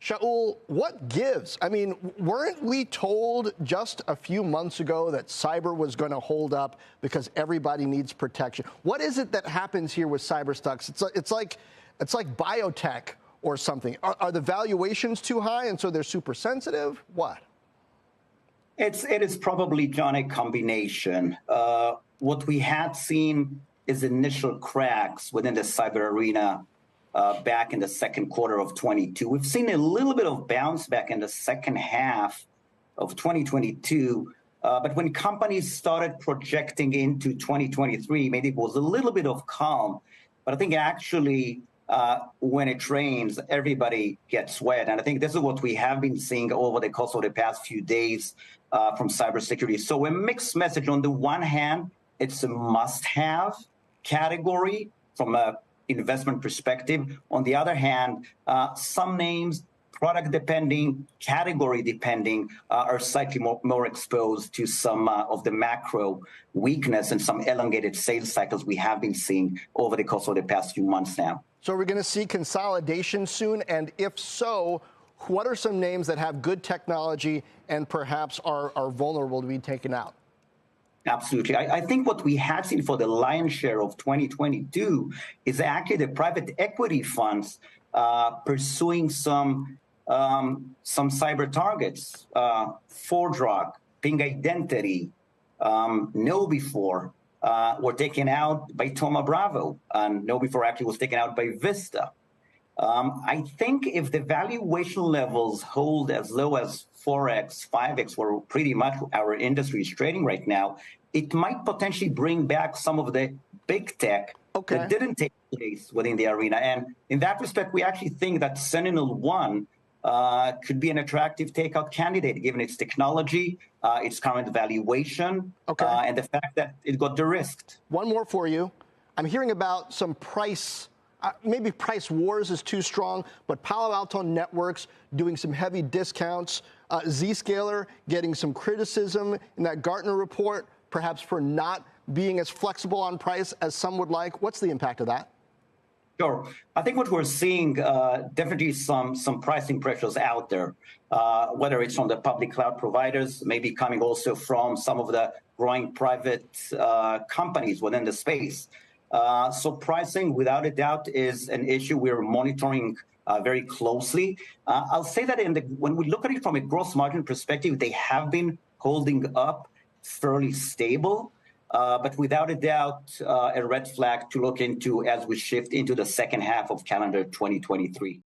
Shaul, what gives? I mean, weren't we told just a few months ago that cyber was going to hold up because everybody needs protection? What is it that happens here with cyber stocks? It's like biotech or something. Are the valuations too high and so they're super sensitive? What? It is probably, John, a combination. What we had seen is initial cracks within the cyber arena back in the second quarter of 22. We've seen a little bit of bounce back in the second half of 2022. But when companies started projecting into 2023, maybe it was a little bit of calm. But I think actually when it rains, everybody gets wet. And I think this is what we have been seeing over the course of the past few days from cybersecurity. So a mixed message. On the one hand, it's a must-have category from a investment perspective. On the other hand, some names, product depending, category depending, are slightly more exposed to some of the macro weakness and some elongated sales cycles we have been seeing over the course of the past few months now. So we're going to see consolidation soon, and if so, what are some names that have good technology and perhaps are vulnerable to be taken out? Absolutely. I think what we had seen for the lion's share of 2022 is actually the private equity funds pursuing some cyber targets. ForgeRock, Ping Identity, KnowBe4 were taken out by Thoma Bravo, and KnowBe4 actually was taken out by Vista. I think if the valuation levels hold as low as 4x, 5x, where pretty much our industry is trading right now, it might potentially bring back some of the big tech that didn't take place within the arena. And in that respect, we actually think that SentinelOne could be an attractive takeout candidate, given its technology, its current valuation, and the fact that it got de-risked. One more for you. I'm hearing about some price maybe price wars is too strong, but Palo Alto Networks doing some heavy discounts. Zscaler getting some criticism in that Gartner report, perhaps for not being as flexible on price as some would like. What's the impact of that? Sure. I think what we're seeing, definitely some pricing pressures out there, whether it's from the public cloud providers, maybe coming also from some of the growing private companies within the space. So pricing, without a doubt, is an issue we're monitoring very closely. I'll say that when we look at it from a gross margin perspective, they have been holding up fairly stable. But without a doubt, a red flag to look into as we shift into the second half of calendar 2023.